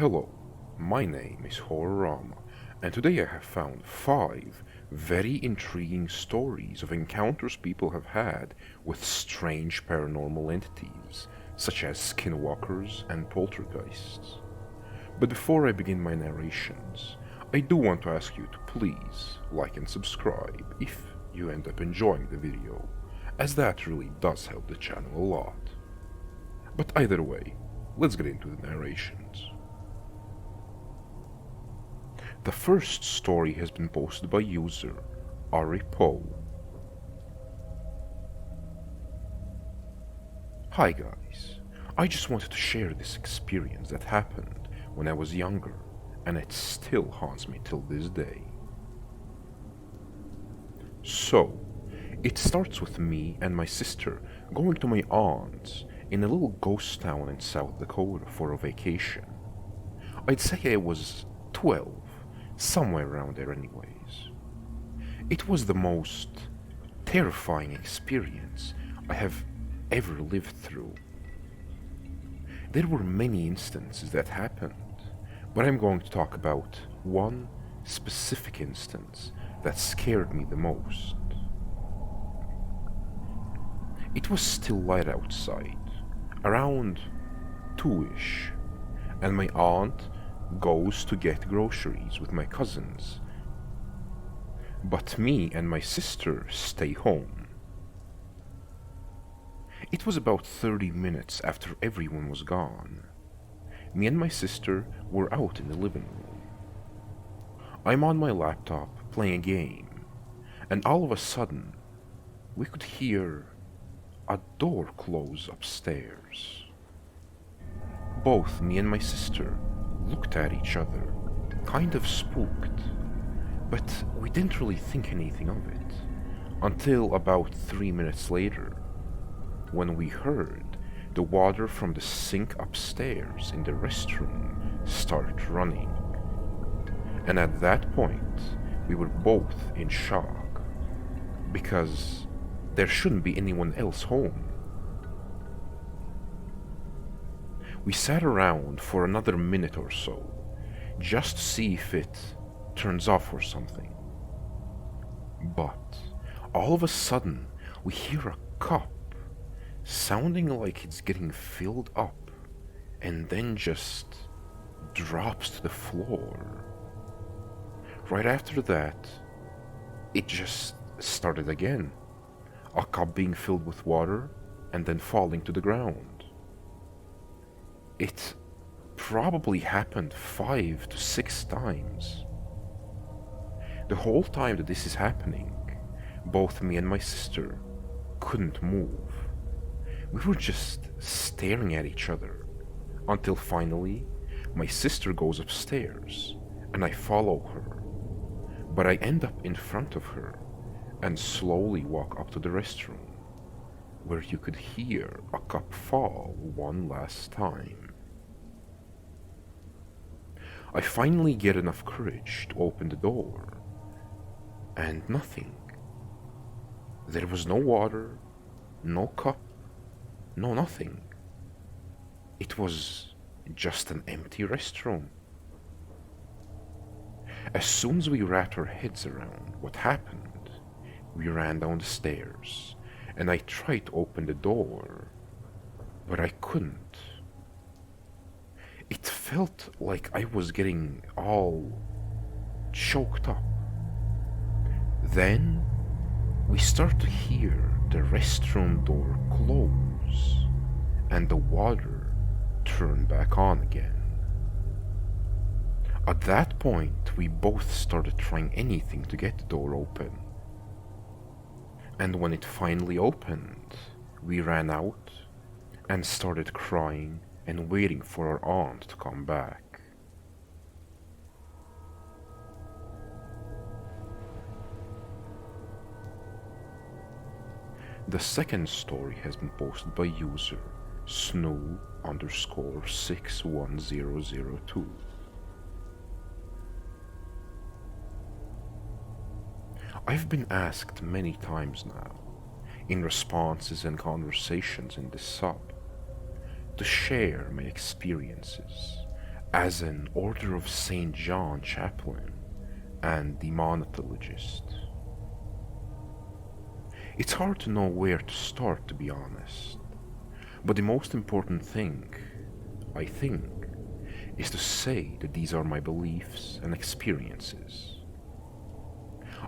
Hello, my name is Horrorama, and today I have found 5 very intriguing stories of encounters people have had with strange paranormal entities, such as skinwalkers and poltergeists. But before I begin my narrations, I do want to ask you to please like and subscribe if you end up enjoying the video, as that really does help the channel a lot. But either way, let's get into the narrations. The first story has been posted by user Ari Poe. Hi guys, I just wanted to share this experience that happened when I was younger, and it still haunts me till this day. So, it starts with me and my sister going to my aunt's in a little ghost town in South Dakota for a vacation. I'd say I was 12, somewhere around there anyways. It was the most terrifying experience I have ever lived through. There were many instances that happened, but I'm going to talk about one specific instance that scared me the most. It was still light outside, around 2ish, and my aunt goes to get groceries with my cousins. But me and my sister stay home. It was about 30 minutes after everyone was gone. Me and my sister were out in the living room. I'm on my laptop playing a game, and all of a sudden, we could hear a door close upstairs. Both me and my sister looked at each other, kind of spooked, but we didn't really think anything of it until about 3 minutes later, when we heard the water from the sink upstairs in the restroom start running. And at that point, we were both in shock, because there shouldn't be anyone else home. We sat around for another minute or so, just to see if it turns off or something. But all of a sudden, we hear a cup sounding like it's getting filled up and then just drops to the floor. Right after that, it just started again. A cup being filled with water and then falling to the ground. It probably happened 5 to 6 times. The whole time that this is happening, both me and my sister couldn't move. We were just staring at each other until finally my sister goes upstairs and I follow her. But I end up in front of her and slowly walk up to the restroom, where you could hear a cup fall one last time. I finally get enough courage to open the door, and nothing. There was no water, no cup, no nothing. It was just an empty restroom. As soon as we wrapped our heads around what happened, we ran down the stairs, and I tried to open the door, but I couldn't. It felt like I was getting all choked up. Then we start to hear the restroom door close, and the water turn back on again. At that point, we both started trying anything to get the door open. And when it finally opened, we ran out and started crying and waiting for our aunt to come back. The second story has been posted by user snoo_61002. I've been asked many times now, in responses and conversations in this sub, to share my experiences as an Order of St. John chaplain and demonetologist. It's hard to know where to start, to be honest, but the most important thing, I think, is to say that these are my beliefs and experiences.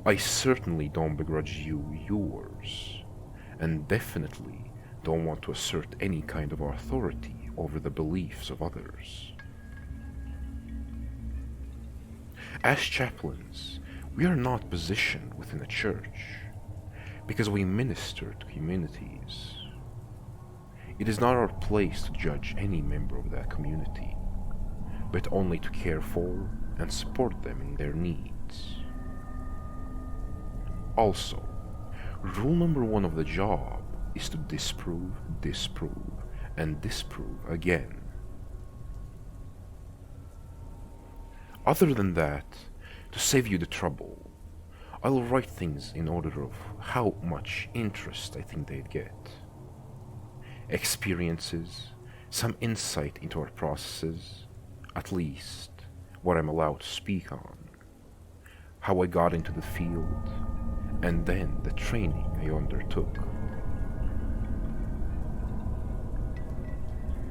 I certainly don't begrudge you yours, and definitely don't want to assert any kind of authority over the beliefs of others. As chaplains, we are not positioned within a church because we minister to communities. It is not our place to judge any member of that community, but only to care for and support them in their needs. Also, rule number one of the job is to disprove, disprove, and disprove again. Other than that, to save you the trouble, I'll write things in order of how much interest I think they'd get. Experiences, some insight into our processes, at least what I'm allowed to speak on, how I got into the field, and then the training I undertook.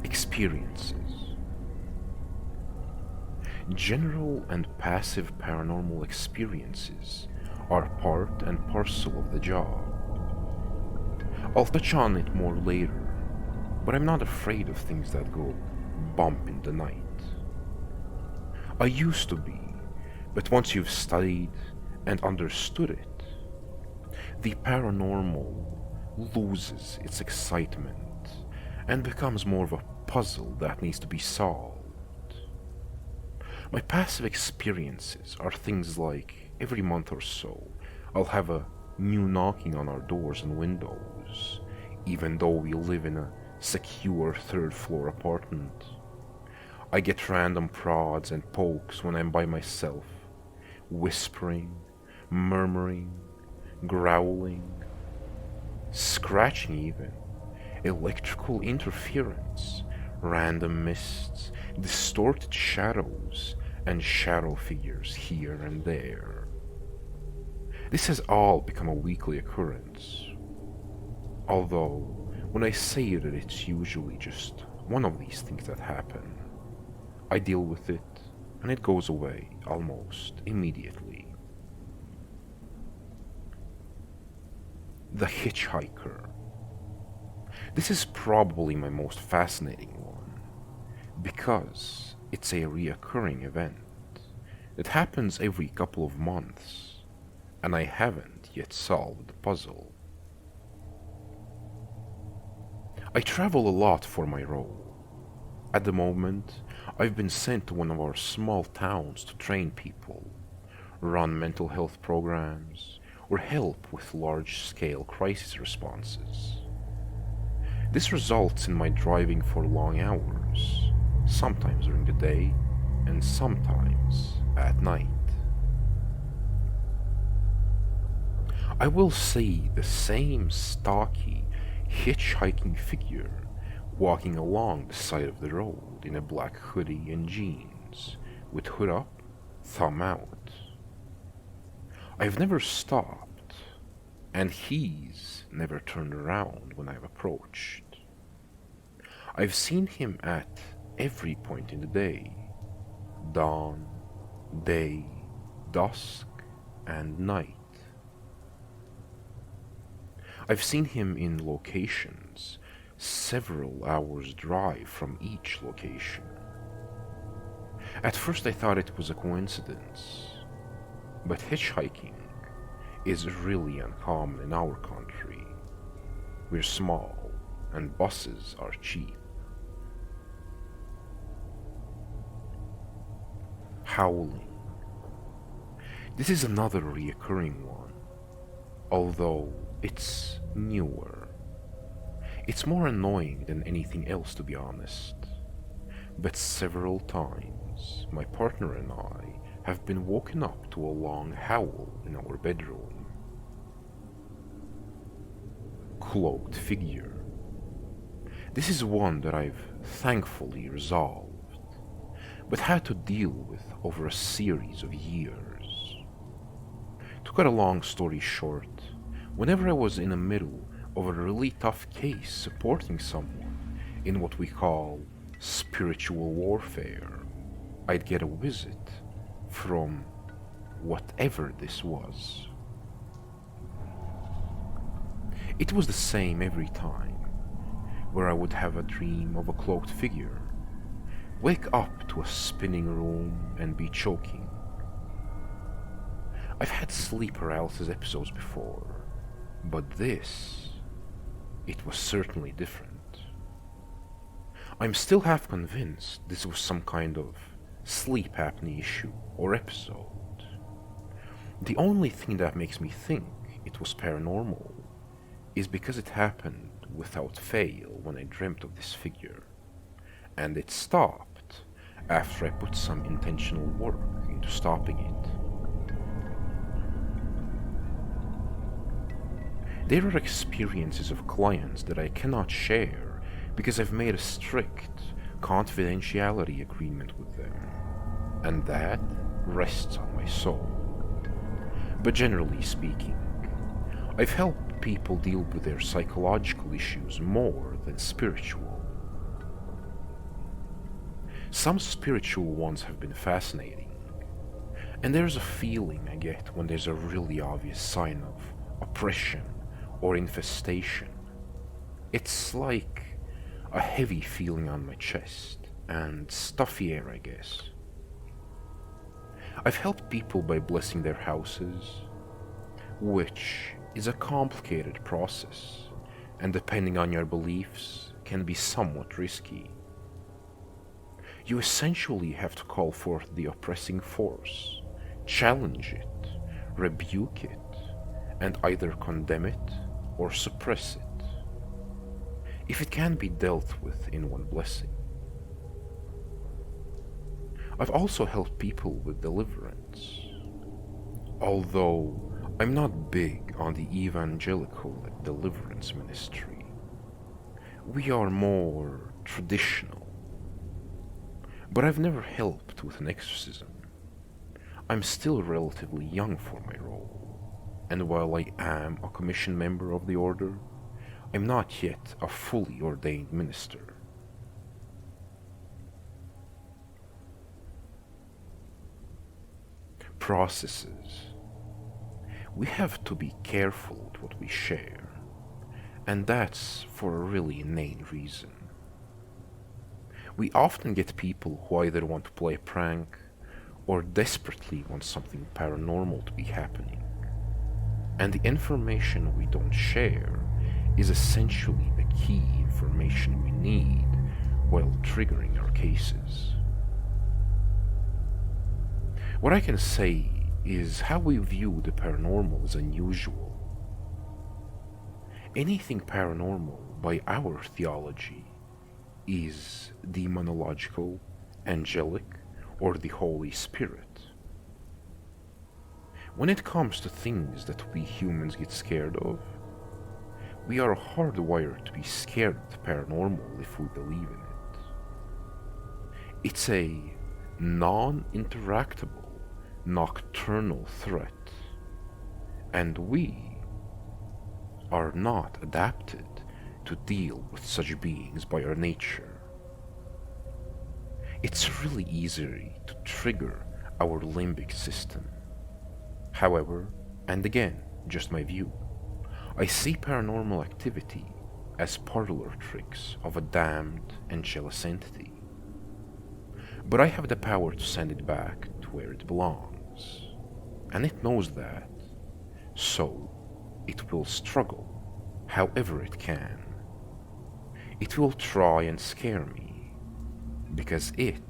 Experiences. General and passive paranormal experiences are part and parcel of the job. I'll touch on it more later, but I'm not afraid of things that go bump in the night. I used to be, but once you've studied and understood it, the paranormal loses its excitement and becomes more of a puzzle that needs to be solved. My passive experiences are things like every month or so, I'll have a new knocking on our doors and windows, even though we live in a secure third floor apartment. I get random prods and pokes when I'm by myself, whispering, murmuring, growling, scratching even, electrical interference, random mists, distorted shadows, and shadow figures here and there. This has all become a weekly occurrence, although when I say that it's usually just one of these things that happen, I deal with it and it goes away almost immediately. The Hitchhiker. This is probably my most fascinating one, because it's a reoccurring event. It happens every couple of months, and I haven't yet solved the puzzle. I travel a lot for my role. At the moment, I've been sent to one of our small towns to train people, run mental health programs, or help with large-scale crisis responses. This results in my driving for long hours, sometimes during the day and sometimes at night. I will see the same stocky, hitchhiking figure walking along the side of the road in a black hoodie and jeans, with hood up, thumb out. I've never stopped, and he's never turned around when I've approached. I've seen him at every point in the day: dawn, day, dusk, and night. I've seen him in locations several hours' drive from each location. At first I thought it was a coincidence, but hitchhiking is really uncommon in our country. We're small and buses are cheap. Howling. This is another reoccurring one, although it's newer. It's more annoying than anything else, to be honest, but several times my partner and I have been woken up to a long howl in our bedroom. Cloaked figure. This is one that I've thankfully resolved, but had to deal with over a series of years. To cut a long story short, whenever I was in the middle of a really tough case supporting someone in what we call spiritual warfare, I'd get a visit from whatever this was. It was the same every time, where I would have a dream of a cloaked figure, wake up to a spinning room and be choking. I've had sleep paralysis episodes before, but this, it was certainly different. I'm still half convinced this was some kind of sleep apnea issue or episode. The only thing that makes me think it was paranormal is because it happened without fail when I dreamt of this figure, and it stopped after I put some intentional work into stopping it. There are experiences of clients that I cannot share because I've made a strict confidentiality agreement with them, and that rests on my soul. But generally speaking, I've helped people deal with their psychological issues more than spiritual. Some spiritual ones have been fascinating, and there's a feeling I get when there's a really obvious sign of oppression or infestation. It's like a heavy feeling on my chest and stuffy air, I guess. I've helped people by blessing their houses, which is a complicated process, and depending on your beliefs, can be somewhat risky. You essentially have to call forth the oppressing force, challenge it, rebuke it, and either condemn it or suppress it, if it can be dealt with in one blessing. I've also helped people with deliverance, although I'm not big on the evangelical deliverance ministry. We are more traditional. But I've never helped with an exorcism. I'm still relatively young for my role, and while I am a commissioned member of the order, I'm not yet a fully ordained minister. Processes. We have to be careful with what we share, and that's for a really inane reason. We often get people who either want to play a prank or desperately want something paranormal to be happening, and the information we don't share is essentially the key information we need while triggering our cases. What I can say is how we view the paranormal is unusual. Anything paranormal by our theology is demonological, angelic, or the Holy Spirit. When it comes to things that we humans get scared of, we are hardwired to be scared of the paranormal if we believe in it. It's a non-interactable, nocturnal threat, and we are not adapted to deal with such beings by our nature. It's really easy to trigger our limbic system. However, and again, just my view, I see paranormal activity as parlor tricks of a damned and jealous entity. But I have the power to send it back to where it belongs, and it knows that, so it will struggle however it can. It will try and scare me, because it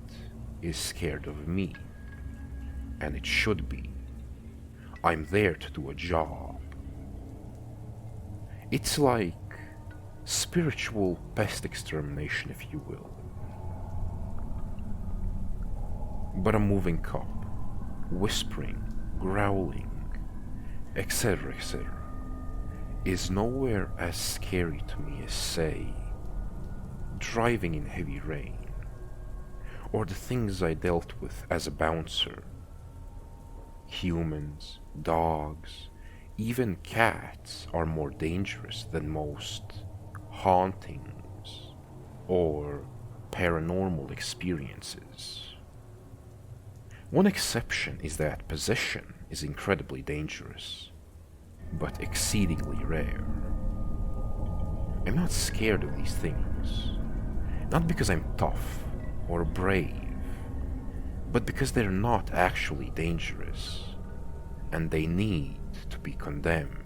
is scared of me, and it should be. I'm there to do a job. It's like spiritual pest extermination, if you will. But a moving cup, whispering, growling, etc., etc., is nowhere as scary to me as, say, driving in heavy rain, or the things I dealt with as a bouncer. Humans, dogs, even cats are more dangerous than most hauntings or paranormal experiences. One exception is that possession is incredibly dangerous, but exceedingly rare. I'm not scared of these things, not because I'm tough or brave, but because they're not actually dangerous, and they need to be condemned.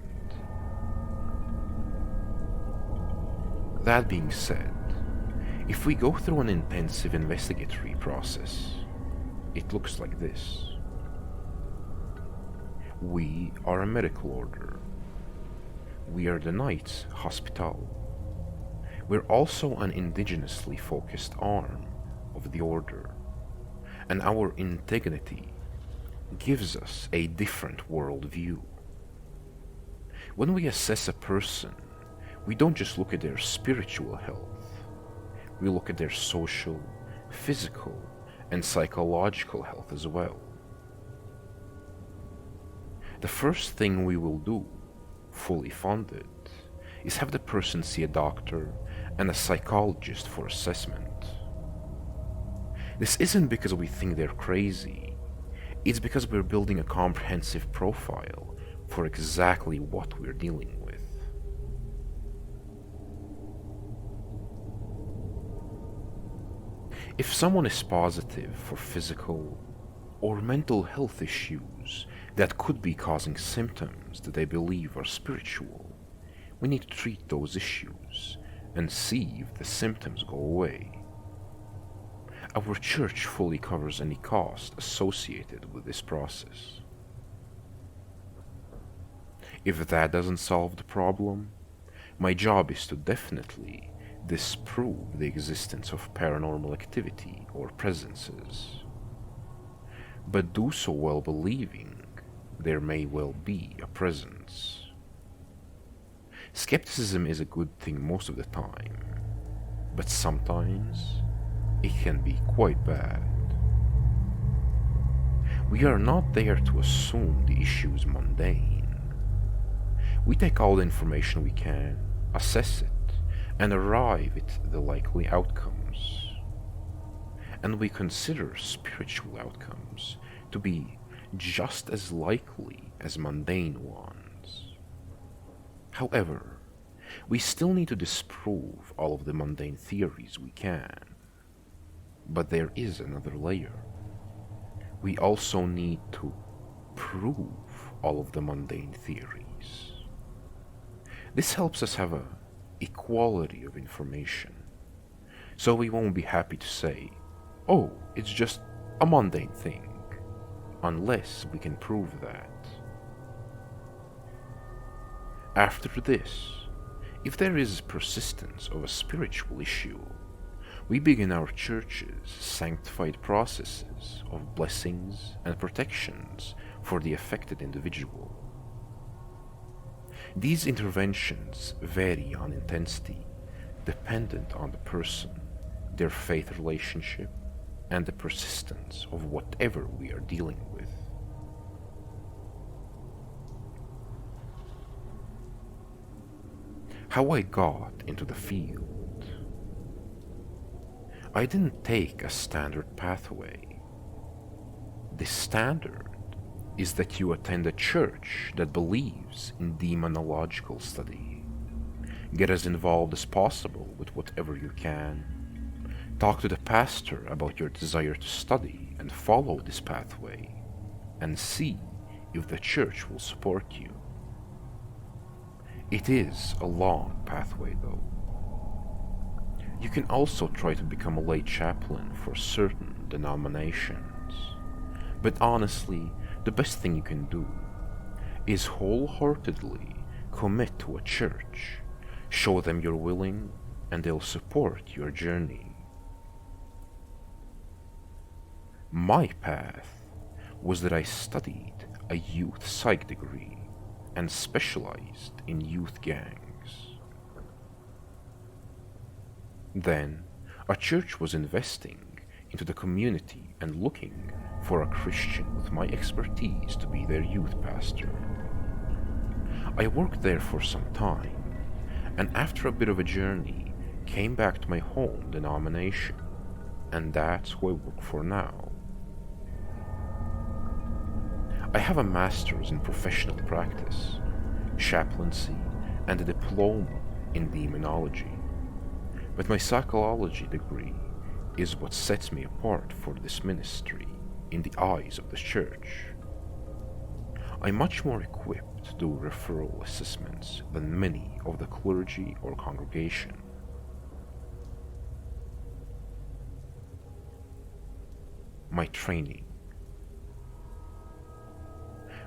That being said, if we go through an intensive investigatory process, it looks like this. We are a medical order. We are the Knights Hospital. We're also an indigenously focused arm of the order, and our indignity gives us a different worldview. When we assess a person, we don't just look at their spiritual health, we look at their social, physical, and psychological health as well. The first thing we will do, fully funded, is have the person see a doctor and a psychologist for assessment. This isn't because we think they're crazy, it's because we're building a comprehensive profile for exactly what we're dealing with. If someone is positive for physical or mental health issues that could be causing symptoms that they believe are spiritual, we need to treat those issues and see if the symptoms go away. Our church fully covers any cost associated with this process. If that doesn't solve the problem, my job is to definitely disprove the existence of paranormal activity or presences, but do so while believing there may well be a presence. Skepticism is a good thing most of the time, but sometimes it can be quite bad. We are not there to assume the issue is mundane. We take all the information we can, assess it, and arrive at the likely outcomes. And we consider spiritual outcomes to be just as likely as mundane ones. However, we still need to disprove all of the mundane theories we can. But there is another layer. We also need to prove all of the mundane theories. This helps us have a equality of information, so we won't be happy to say, oh, it's just a mundane thing, unless we can prove that. After this, if there is persistence of a spiritual issue, we begin our church's sanctified processes of blessings and protections for the affected individual. These interventions vary on intensity, dependent on the person, their faith relationship, and the persistence of whatever we are dealing with. How I got into the field. I didn't take a standard pathway. The standard is that you attend a church that believes in demonological study. Get as involved as possible with whatever you can. Talk to the pastor about your desire to study and follow this pathway, and see if the church will support you. It is a long pathway, though. You can also try to become a lay chaplain for certain denominations, but honestly, the best thing you can do is wholeheartedly commit to a church, show them you're willing, and they'll support your journey. My path was that I studied a youth psych degree and specialized in youth gangs. Then, a church was investing into the community and looking for a Christian with my expertise to be their youth pastor. I worked there for some time, and after a bit of a journey, came back to my home denomination, and that's who I work for now. I have a master's in professional practice, chaplaincy, and a diploma in demonology, but my psychology degree is what sets me apart for this ministry in the eyes of the church. I'm much more equipped to do referral assessments than many of the clergy or congregation. My training.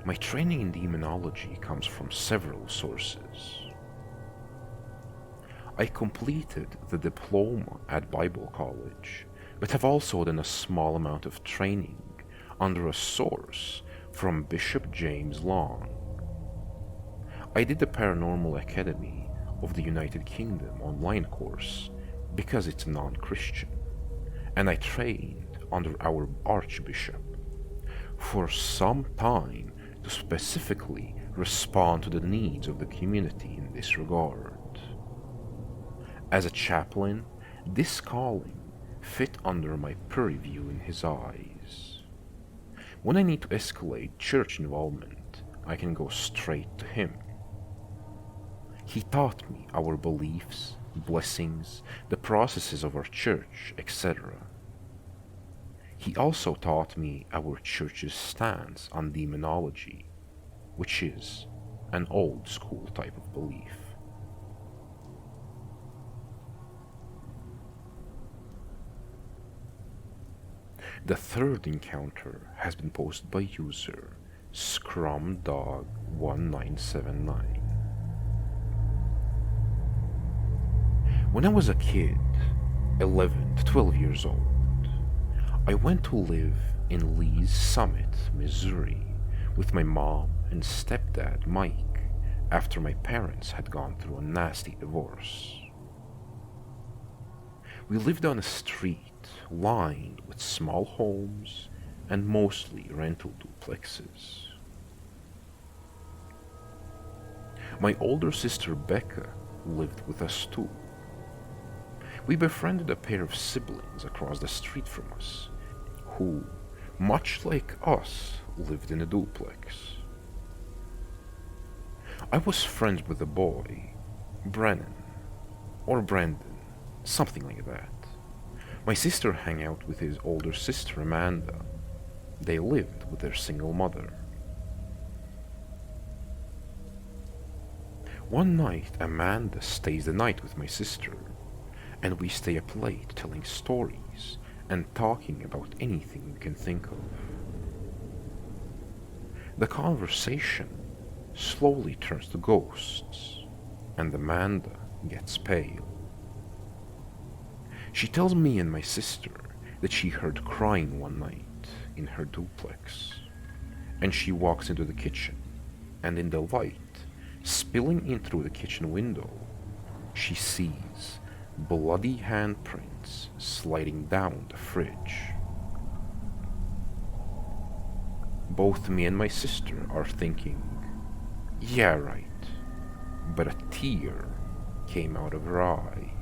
My training in demonology comes from several sources. I completed the diploma at Bible College, but have also done a small amount of training under a source from Bishop James Long. I did the Paranormal Academy of the United Kingdom online course because it's non-Christian, and I trained under our Archbishop for some time to specifically respond to the needs of the community in this regard. As a chaplain, this calling fit under my purview in his eyes. When I need to escalate church involvement, I can go straight to him. He taught me our beliefs, blessings, the processes of our church, etc. He also taught me our church's stance on demonology, which is an old school type of belief. The third encounter has been posted by user ScrumDog1979. When I was a kid, 11 to 12 years old, I went to live in Lee's Summit, Missouri, with my mom and stepdad Mike after my parents had gone through a nasty divorce. We lived on a street lined with small homes and mostly rental duplexes. My older sister Becca lived with us too. We befriended a pair of siblings across the street from us, who, much like us, lived in a duplex. I was friends with a boy, Brennan, or Brandon, something like that. My sister hung out with his older sister Amanda. They lived with their single mother. One night, Amanda stays the night with my sister, and we stay up late telling stories and talking about anything we can think of. The conversation slowly turns to ghosts, and Amanda gets pale. She tells me and my sister that she heard crying one night in her duplex, and she walks into the kitchen, and in the light spilling in through the kitchen window, she sees bloody handprints sliding down the fridge. Both me and my sister are thinking, yeah, right, but a tear came out of her eye,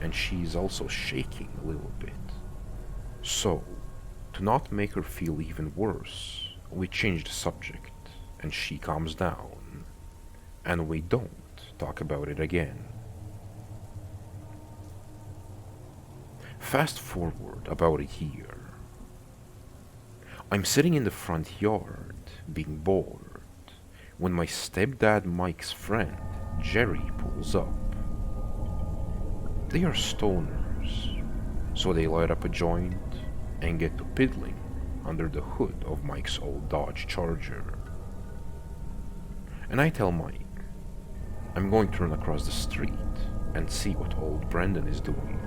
and she's also shaking a little bit. So, to not make her feel even worse, we change the subject, and she calms down, and we don't talk about it again. Fast forward about a year. I'm sitting in the front yard, being bored, when my stepdad Mike's friend, Jerry, pulls up. They are stoners, so they light up a joint and get to piddling under the hood of Mike's old Dodge Charger. And I tell Mike, I'm going to run across the street and see what old Brandon is doing.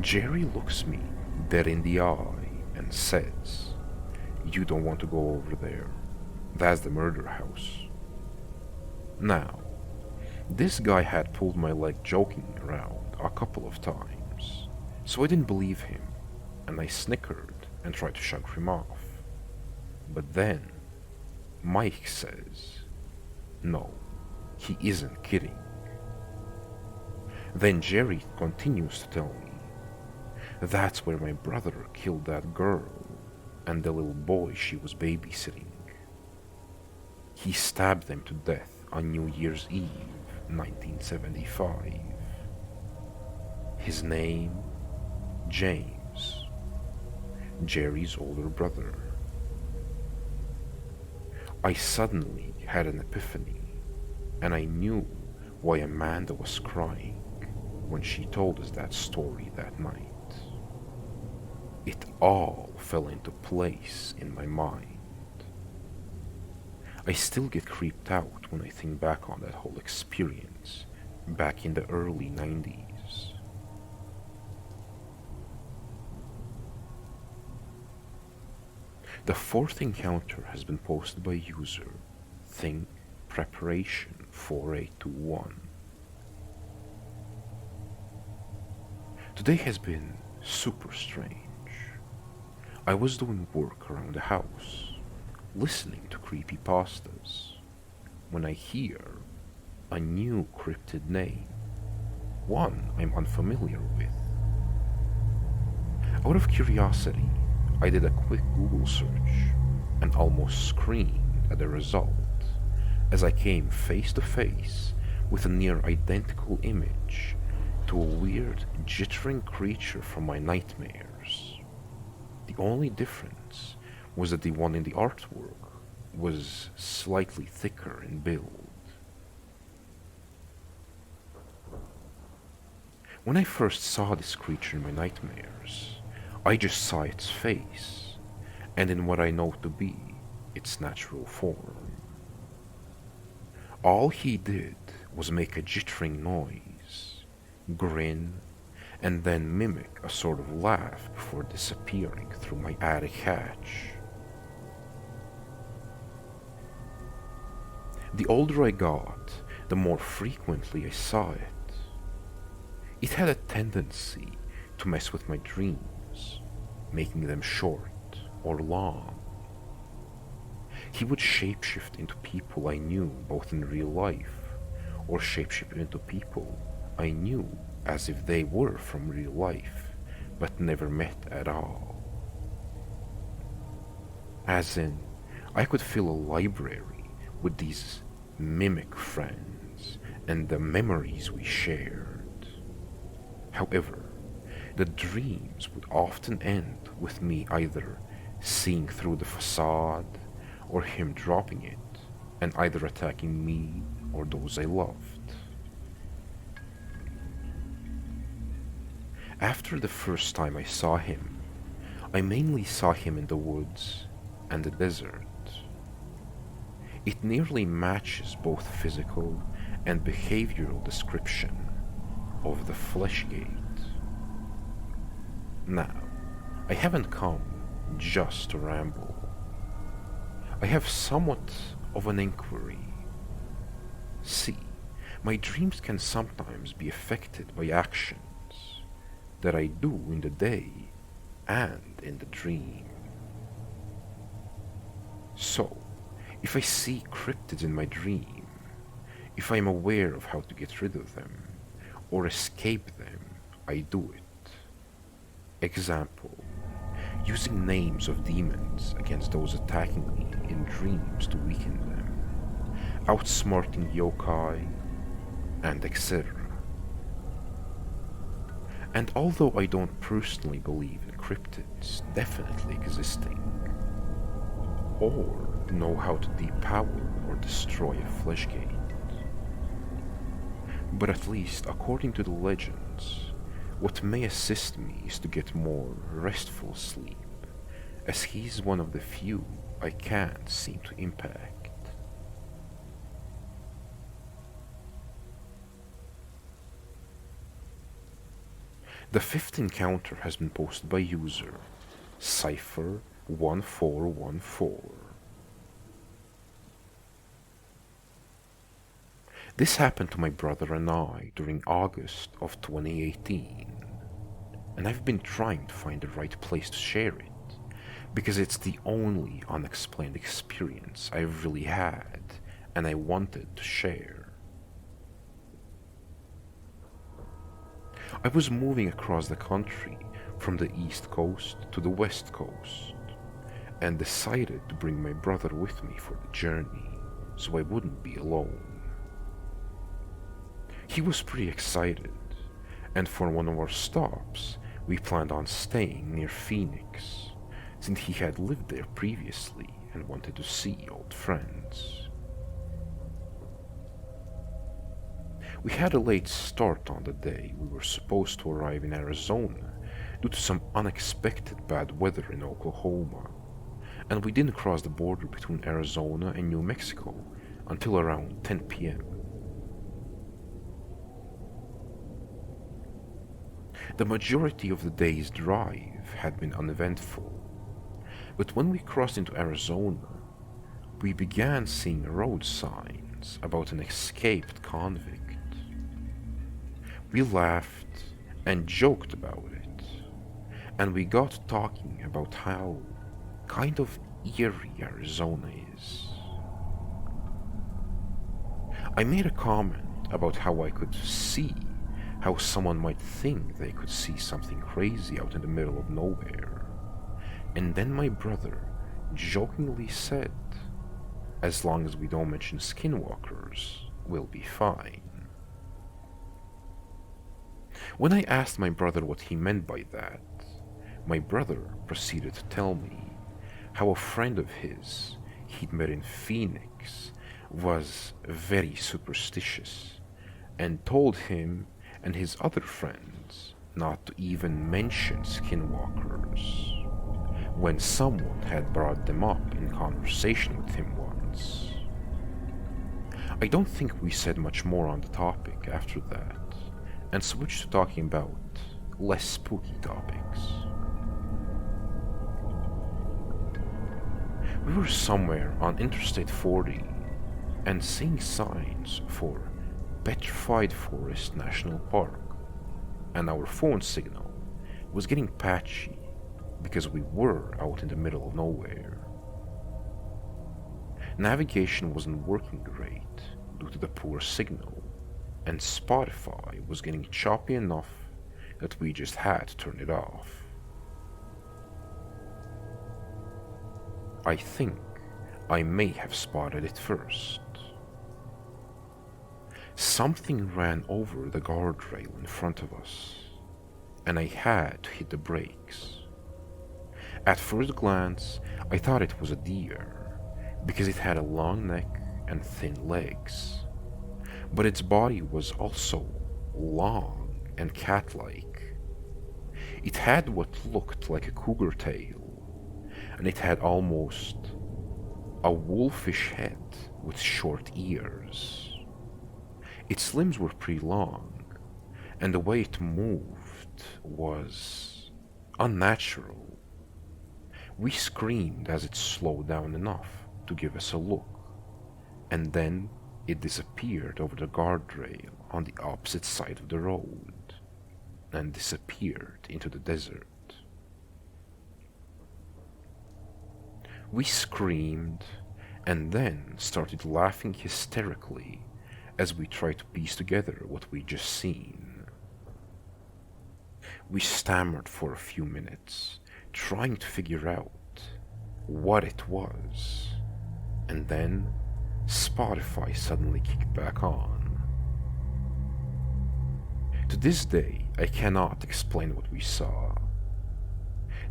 Jerry looks me dead in the eye and says, you don't want to go over there. That's the murder house. Now, this guy had pulled my leg joking around a couple of times, So I didn't believe him, and I snickered and tried to shrug him off. But then Mike says, no, he isn't kidding. Then Jerry continues to tell me, that's where my brother killed that girl and the little boy she was babysitting. He stabbed them to death on New Year's Eve, 1975. His name, James, Jerry's older brother. I suddenly had an epiphany, and I knew why Amanda was crying when she told us that story that night. It all fell into place in my mind. I still get creeped out when I think back on that whole experience back in the early 90s. The fourth encounter has been posted by user Think Preparation 4821. Today has been super strange. I was doing work around the house, listening to creepypastas, when I hear a new cryptid name, one I'm unfamiliar with. Out of curiosity, I did a quick Google search and almost screamed at the result as I came face to face with a near identical image to a weird, jittering creature from my nightmares. The only difference was that the one in the artwork was slightly thicker in build. When I first saw this creature in my nightmares, I just saw its face, and in what I know to be its natural form. All he did was make a jittering noise, grin, and then mimic a sort of laugh before disappearing through my attic hatch. The older I got, the more frequently I saw it. It had a tendency to mess with my dreams, making them short or long. He would shapeshift into people I knew both in real life, or shapeshift into people I knew as if they were from real life, but never met at all. As in, I could fill a library with these mimic friends and the memories we shared. However, the dreams would often end with me either seeing through the facade or him dropping it and either attacking me or those I loved. After the first time I saw him, I mainly saw him in the woods and the desert. It nearly matches both physical and behavioral description of the Fleshgate. Now, I haven't come just to ramble. I have somewhat of an inquiry. See, my dreams can sometimes be affected by actions that I do in the day and in the dream. So, if I see cryptids in my dream, if I'm aware of how to get rid of them or escape them, I do it. Example, using names of demons against those attacking me in dreams to weaken them, outsmarting yokai, and etc. And although I don't personally believe in cryptids definitely existing, or know how to depower or destroy a Fleshgate, but at least according to the legends, what may assist me is to get more restful sleep, as he's one of the few I can't seem to impact. The fifth encounter has been posted by user Cypher1414. This happened to my brother and I during August of 2018. and I've been trying to find the right place to share it, because it's the only unexplained experience I've really had, and I wanted to share. I was moving across the country from the East Coast to the West Coast, and decided to bring my brother with me for the journey so I wouldn't be alone. He was pretty excited, and for one of our stops, we planned on staying near Phoenix, since he had lived there previously and wanted to see old friends. We had a late start on the day we were supposed to arrive in Arizona due to some unexpected bad weather in Oklahoma, and we didn't cross the border between Arizona and New Mexico until around 10 p.m. The majority of the day's drive had been uneventful, but when we crossed into Arizona, we began seeing road signs about an escaped convict. We laughed and joked about it, and we got talking about how kind of eerie Arizona is. I made a comment about how I could see how someone might think they could see something crazy out in the middle of nowhere. And then my brother jokingly said, as long as we don't mention skinwalkers, we'll be fine. When I asked my brother what he meant by that, my brother proceeded to tell me how a friend of his he'd met in Phoenix was very superstitious and told him and his other friends not to even mention skinwalkers when someone had brought them up in conversation with him once. I don't think we said much more on the topic after that, and switched to talking about less spooky topics. We were somewhere on Interstate 40 and seeing signs for Petrified Forest National Park, and our phone signal was getting patchy because we were out in the middle of nowhere. Navigation wasn't working great due to the poor signal, and Spotify was getting choppy enough that we just had to turn it off. I think I may have spotted it first. Something ran over the guardrail in front of us, and I had to hit the brakes. At first glance, I thought it was a deer, because it had a long neck and thin legs, but its body was also long and cat-like. It had what looked like a cougar tail, and it had almost a wolfish head with short ears. Its limbs were pretty long, and the way it moved was unnatural. We screamed as it slowed down enough to give us a look, and then it disappeared over the guardrail on the opposite side of the road, and disappeared into the desert. We screamed, and then started laughing hysterically as we tried to piece together what we'd just seen. We stammered for a few minutes, trying to figure out what it was, and then Spotify suddenly kicked back on. To this day, I cannot explain what we saw.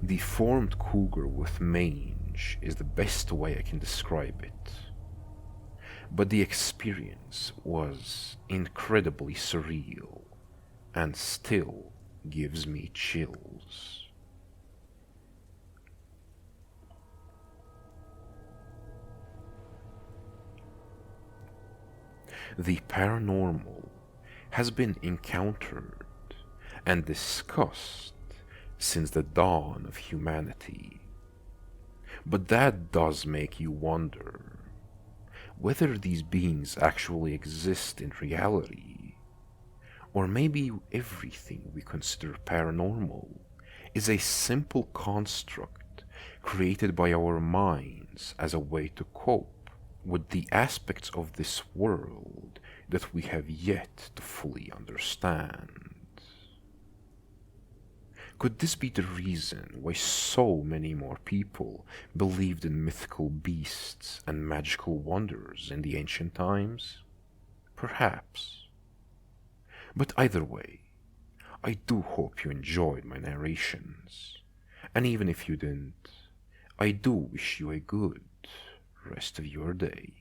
Deformed cougar with mange is the best way I can describe it. But the experience was incredibly surreal and still gives me chills. The paranormal has been encountered and discussed since the dawn of humanity. But that does make you wonder whether these beings actually exist in reality, Or maybe everything we consider paranormal is a simple construct created by our minds as a way to cope with the aspects of this world that we have yet to fully understand. Could this be the reason why so many more people believed in mythical beasts and magical wonders in the ancient times? Perhaps. But either way, I do hope you enjoyed my narrations. And even if you didn't, I do wish you a good rest of your day.